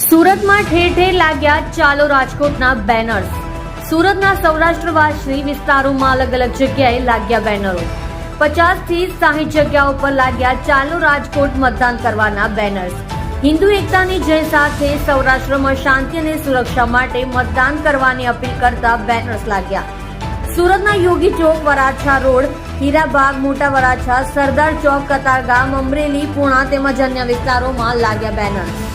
સુરતમાં ઠેર ઠેર લાગ્યા ચાલો રાજકોટના બેનર્સ। સુરતના સૌરાષ્ટ્રવાસી વિસ્તારોમાં અલગ અલગ જગ્યાએ લાગ્યા બેનરો। 50 થી 60 જગ્યાઓ પર લાગ્યા ચાલો રાજકોટ મતદાન કરવાના બેનર્સ। હિન્દુ એકતાની જય સાથે સૌરાષ્ટ્રમાં શાંતિ અને સુરક્ષા માટે મતદાન કરવાની અપીલ કરતા બેનર્સ લાગ્યા। સુરતના યોગી ચોક, વરાછા રોડ, હીરાબાગ, મોટા વરાછા, સરદાર ચોક, કતારગામ, અમરેલી, પૂણા તેમજ અન્ય વિસ્તારોમાં લાગ્યા બેનર્સ।